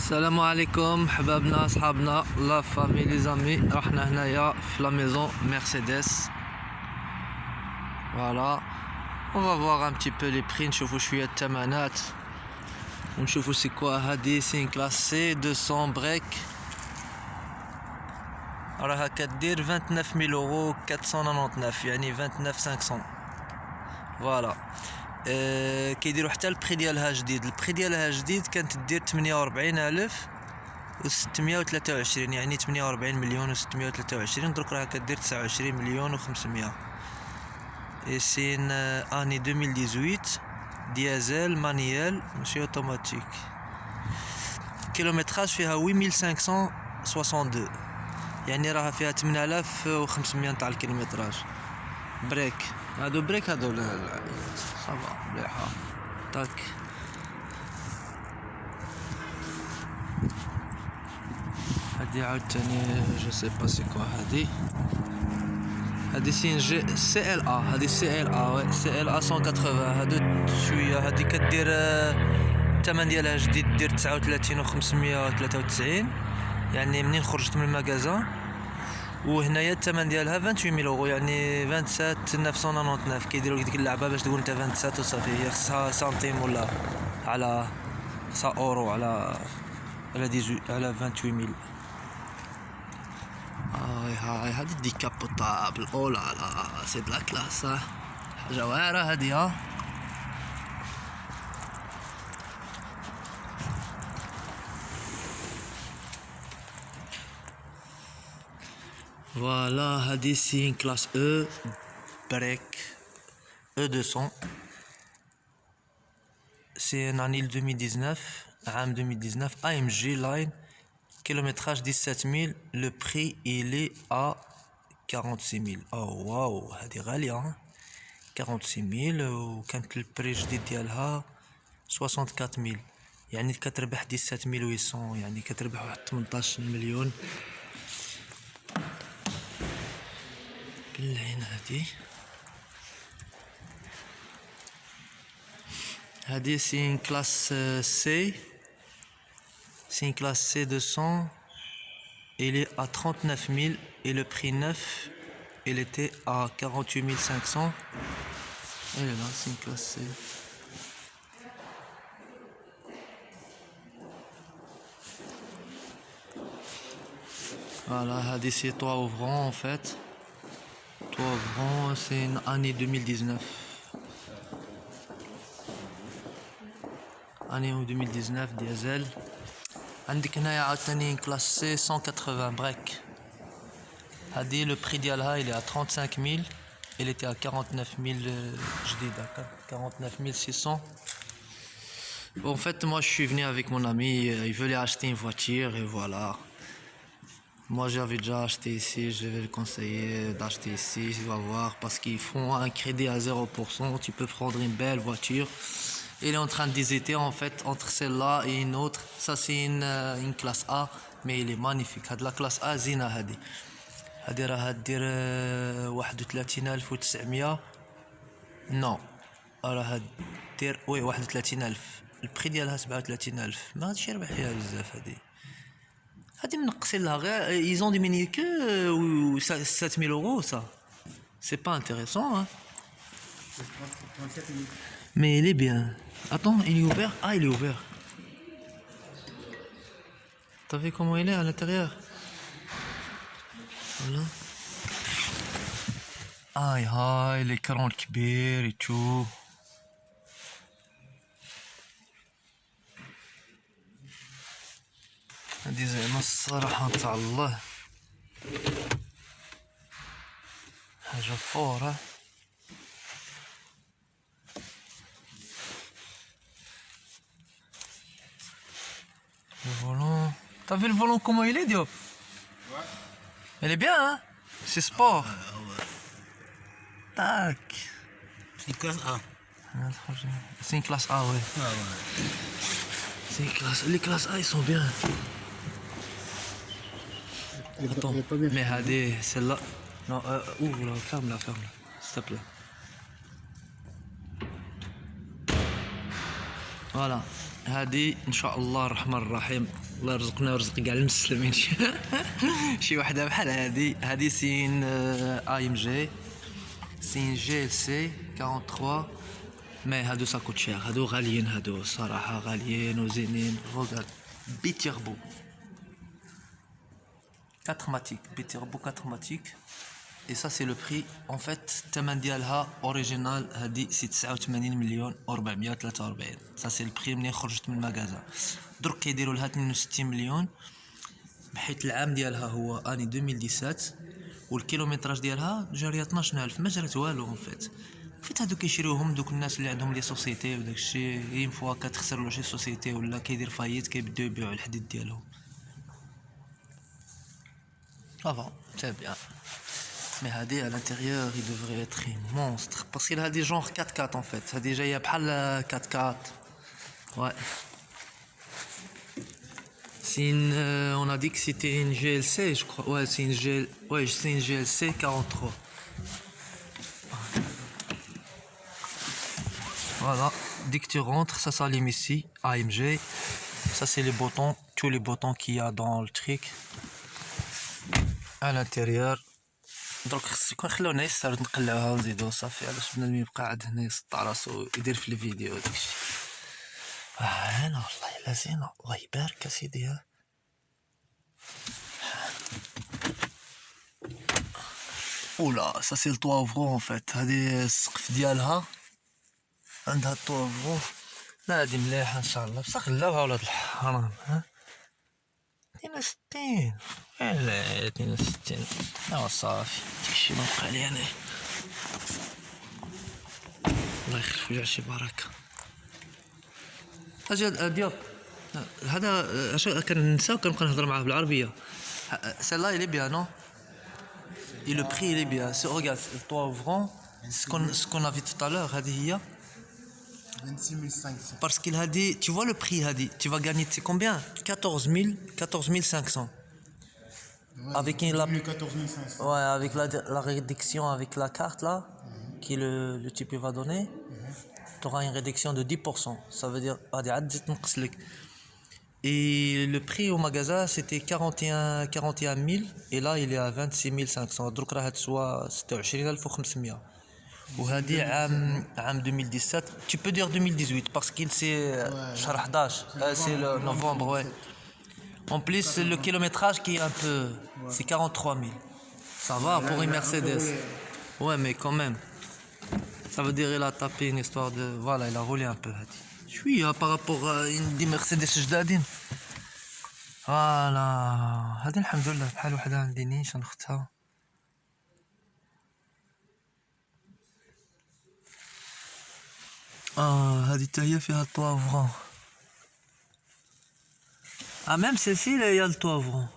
السلام عليكم حبابنا اصحابنا لا فامي لي زامي. رحنا هنايا في لا ميزون مرسيدس. فوالا on va voir un petit peu les prix, نشوفوا شويه الثمنات ونشوفوا سي كوا. هادي سين كلاس سي 200 بريك راها كدير 29000 اورو 499 يعني 29500. فوالا كيديروا حتى البري ديالها جديد. البري ديالها جديد كانت دير 48623 يعني 48 مليون و623. درك راها كدير 29 مليون و500. اي سين اني 2018 ديازل مانيال ماشي اوتوماتيك. كيلومتراج فيها 8562 يعني راها فيها 8500 تاع الكيلومتراج. بريك هادو بريك هادو لا صافا مليحه تاك. هادي عاوتاني جو سي با سي كوا. هادي سين جي سي ال ا. هادي سي ال ا وي سي ال ا 180. هادو شويه هادي كدير الثمن ديالها جديد دير 39593 يعني منين خرجت من المغازان. وهنايا الثمن ديالها 28000 اورو يعني 27999. كيديروا لك ديك اللعبه باش تقول انت 27 وصافي. هي خصها سنتيم ولا على خصها اورو على 28000. هاي هادي ديكابوتابل. او لا لا سي دو لا كلاس. حاجه واعره هادي. Voilà, هادي سي كلاس او بريك او 200. سي ان انيل 2019 عام 2019 ام جي لاين. كيلومتراج 17000. لو بري il est à 46000. او واو هادي غاليه 46000. وكانت البري جديد ديالها 64000 يعني كتربح 17800 يعني كتربح واحد 18 مليون. بالعين هادي سي كلاس سي. C'est une classe C200. Il est à 39000 et le prix neuf il était à 48500. Et là c'est une classe C. Voilà, هادي c'est toit ouvrant en fait. Toit ouvrant c'est une année 2019. Année 2019 diesel. عندك هنايا عاوتاني كلاس سي 180 بريك. هادي لو بري ديالها il est à 35000. il était à 49000 جديد هكا 49600. En fait moi je suis venu avec mon ami, il voulait acheter une voiture et voilà. Moi j'avais déjà acheté ici, je vais le conseiller d'acheter ici, tu vas voir, parce qu'ils font un crédit à 0%, tu peux prendre une belle voiture. Il est en train d'hésiter en fait entre celle-là et une autre. Ça c'est une classe A mais il est magnifique. هاد la classe A زينة. هادي راها دير 31900. نو راها دير وي 31000. البري ديالها 37000. ما غاديش يربح فيها بزاف. هادي منقصين لها غير ils ont diminué que 7000 euros. Ça c'est pas intéressant hein. Mais il est bien. Attends, il est ouvert? Ah, il est ouvert. T'as vu comment il est à l'intérieur? Voilà. Aïe aïe, l'écran الكبير et tout. هادي زعما الصراحة تاع الله حاجة فورة. Le volant. T'as vu le volant comment il est, Diop? Ouais. Elle est bien, hein? C'est sport. Ouais. Tac. C'est une classe A. C'est une classe A, ouais. Ah ouais. C'est une classe. Les classes A, ils sont bien. Attends, mais Hadé, celle-là. Non, ouvre-la, ferme-la, s'il te plaît. Voilà. هادي ان شاء الله الرحمن الرحيم، الله يرزقنا ويرزق كاع المسلمين. شي وحده بحال هادي سين اي ام جي، سين جي ال سي 43. مي هادو سا كوت شير، هادو غاليين، هادو صراحه غاليين وزينين. روغارد بيتيربو 4 ماتيك، بيتيربو 4 ماتيك. Et ça c'est le prix en fait. الثمن ديالها اوريجينال هادي سي 89 مليون و443. ça c'est le prix منين خرجت من المغازا. درك كيديروا لها 62 مليون بحيث العام ديالها هو اني 2017 والكيلومتراج ديالها جاريه 12000، ما جرات والو en fait. هادو كيشريوهم دوك الناس اللي عندهم لي سوسيتي وداك الشيء، اين فوا كتخسر له شي سوسيتي ولا كيدير فايت كيبداو يبيعوا الحديد ديالهم. افا سي بيان. Mais هادي à l'intérieur il devrait être un monstre parce qu'il a des genre 4x4 en fait. هادي جايه بحال 4x4. Ouais. C'est une on a dit que c'était une GLC je crois. Ouais, c'est une c'est une GLC 43. Voilà, dès que tu rentres, ça s'allume ici, AMG. Ça c'est les boutons, tous les boutons qu'il y a dans le truc. À l'intérieur. دروك خص يكون خلونا يسر نقلعوها ونزيدو صافي، علاش بنادم يبقى قاعد هنا يسطع راسو يدير في الفيديو داكشي. هنا والله الا زينه، الله يبارك اسيدي. ها اولا سا سي الطوا فرون ان فيت. هادي السقف ديالها عندها الطوا فرون. لا هادي مليحه ان شاء الله، بصح خلاوها ولاد الحرام. ها 62 لا 62 لا صافي داكشي ما بقى لي انا. الله يخلف لي شي بركه. اجي ديال هذا اش كننسى وكنبقى نهضر معاه بالعربيه. celle-là il est bien non? Et le prix il est bien. Regarde le toit ouvrant, ce qu'on a vu tout à l'heure, هذه هي 26500. parce qu'il a dit, tu vois le prix هذه tu vas gagner c'est combien? 14500. Ouais, avec une la 14500. ouais, avec la réduction avec la carte là qui le type va donner, tu auras une réduction de 10%. Ça veut dire هذه عاد تزيد تنقص لك. Et le prix au magasin c'était 41 000 et là il est à 26 500. دروك راه تسوى 26500. وهذه عام 2017. Tu peux dire 2018 parce qu'il c'est شهر 11 c'est le novembre. Ouais. En plus c'est le kilométrage qui est un peu, c'est 43 000. Ça va pour une Mercedes. Ouais mais quand même. Ça veut dire il a tapé une histoire de voilà, il a roulé un peu. Oui, par rapport à une des Mercedes جدادين. فوالا هذه الحمد لله بحال وحده عندي نيشان اختها. هذه حتى هي فيها الطوافرون. même celle-ci il y a le toivron.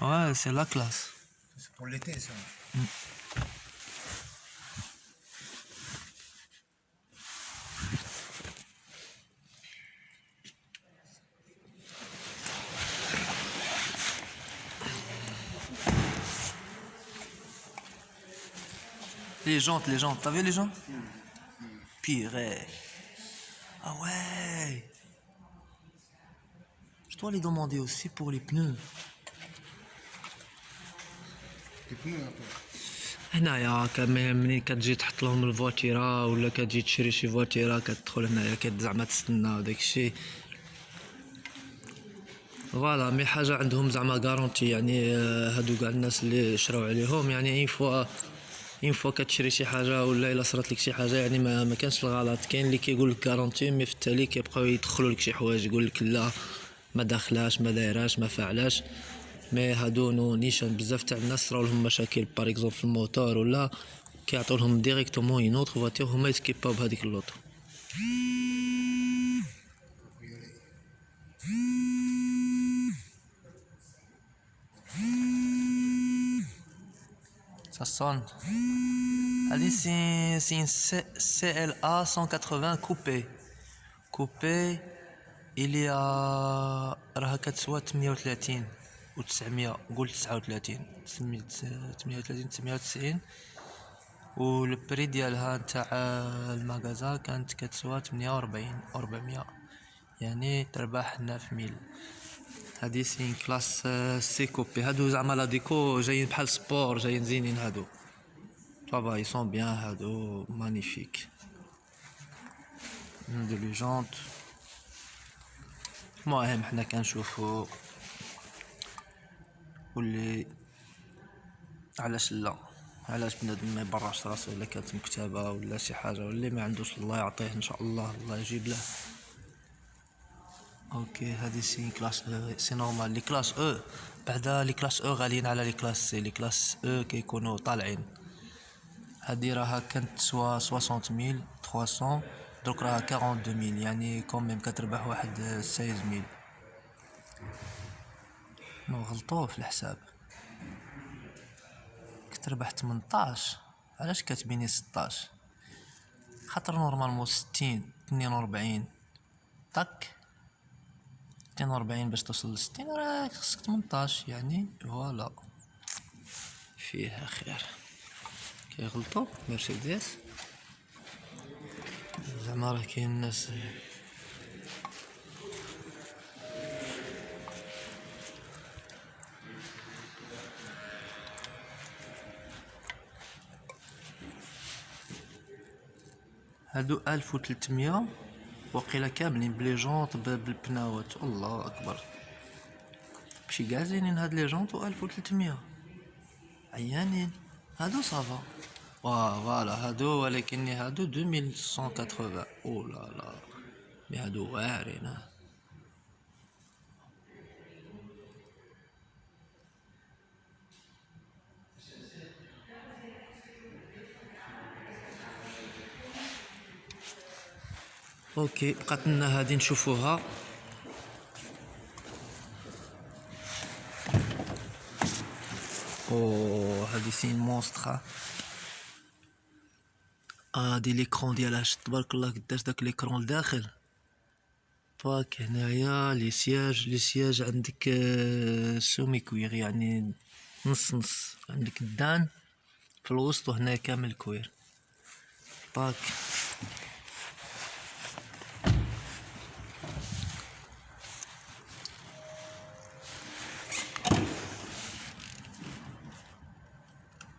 Ouais, c'est la classe. C'est pour l'été ça. Les jantes, t'as vu les jantes? Purée. Ah ouais. Je dois les demander aussi pour les pneus. Les pneus un peu. هنايا منين كتجي تحط لهم الفواتيره ولا كتجي تشري شي فواتيره كتدخل هنايا زعما تستنى وداك الشيء. فوالا مي حاجه عندهم زعما غارونتي يعني. هادو كاع الناس اللي شراو عليهم يعني اين فوا كتشري شي حاجه ولا الا صرات لك شي حاجه يعني ما كانش الغلط. كاين اللي كيقول لك غارونتي مي في التالي كيبقاو يدخلوا لك شي حوايج يقول لك لا ما داخلاش ما دايراش ما فعلاش. مي هادو نو نيشان بزاف تاع الناس صراو لهم مشاكل باغ اكزومبل في الموتور ولا كيعطيو لهم ديريكتومون اون اوتر فواتير هما يسكيباو بهذيك اللوطو. Ça sonne. Allez, c'est une CLA 180 coupé. Coupé, il est à راها كتسوى 38 و 900 قول 39 38 990. والبري ديالها نتاع المغازا كانت كتسوى 48 400. يعني تربح 9000. هادي سي كلاس سي كوبي. هادو زعما لا ديكو جايين بحال سبور، جايين زينين هادو. صافا يسون بيان هادو مانيفيك. دو لي جونت. المهم حنا كنشوفو واللي علاش لا، علاش بنادم ما يبرعش راسو الا كانت مكتبه ولا شي حاجه، واللي ما عندوش الله يعطيه ان شاء الله، الله يجيب له. اوكي هذه سي كلاس سي نورمال. لي كلاس او بعدا لي كلاس او غاليين على لي كلاس سي. لي كلاس او كيكونوا طالعين. هذه راها كانت سوا 60300 درك راها 42000، يعني كوميم كتربح واحد 16000. نو غلطوه في الحساب، كتربح 18. علاش كاتبيني 16؟ خاطر نورمالمون 60 42 طك 42 باش توصل ل 60 راه خصك 18 يعني فوالا. فيها خير كيغلطو مرسيدس زعما راه كاين الناس. هادو 1300 وقيلا كاملين بلي جونط بالبناوات. الله اكبر ماشي كاع زينين هاد لي جونط. و 1300 عيانين هادو صافا. فوالا هادو، ولكن هادو 2180. او لا لا مي هادو واعرين. اوكي بقات لنا هادي نشوفوها. او هادي سي مونستر. هادي ليكرون ديالها شت تبارك الله قداش داك ليكرون لداخل. باك هنايا لي سياج عندك سومي كوير يعني نص نص. عندك الدان في الوسط وهنا كامل كوير. باك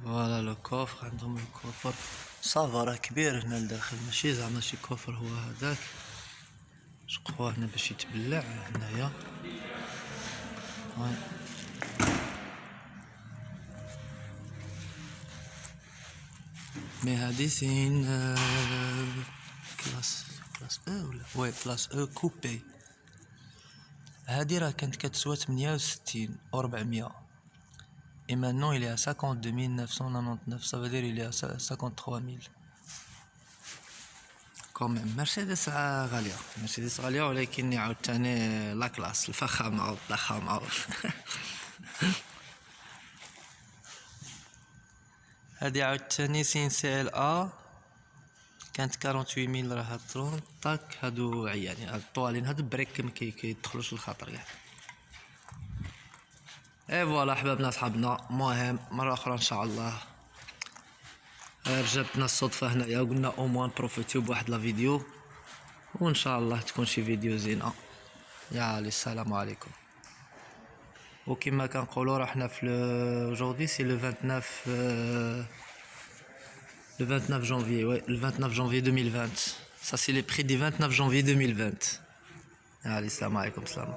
فوالا لو كوفر. عندهم الكوفر صافا راه كبير هنا لداخل، ماشي زعما شي كوفر هو هذاك. شقوا هنا باش يتبلع هنايا. مي هادي سين كلاس او ولا وي كلاس او كوبي. هادي راه كانت كتسوى 68 و 400 et maintenant il est à 52 999. ça veut dire il est à 53 000 quand même. مرسيدس غالية، مرسيدس غالية، ولكن عاود تاني لا كلاس الفخامة والضخامة. هادي عاود تاني سين سي ال ا كانت 48000 راها ترون طاك. هادو عيانين هاد الطوالين هاد البريك كيدخلوش للخاطر كاع. اي فوالا احبابنا صحابنا. المهم مرة اخرى ان شاء الله رجبتنا الصدفة هنايا وقلنا او موان بروفيتيو بواحد لا فيديو، وان شاء الله تكون شي فيديو زينة. يا السلام عليكم. وكما كنقولوا راه حنا في aujourd'hui c'est le 29 janvier. Ouais, le 29 janvier 2020. Ça c'est les prix du 29 janvier 2020. Allez, salam alaikum, salam.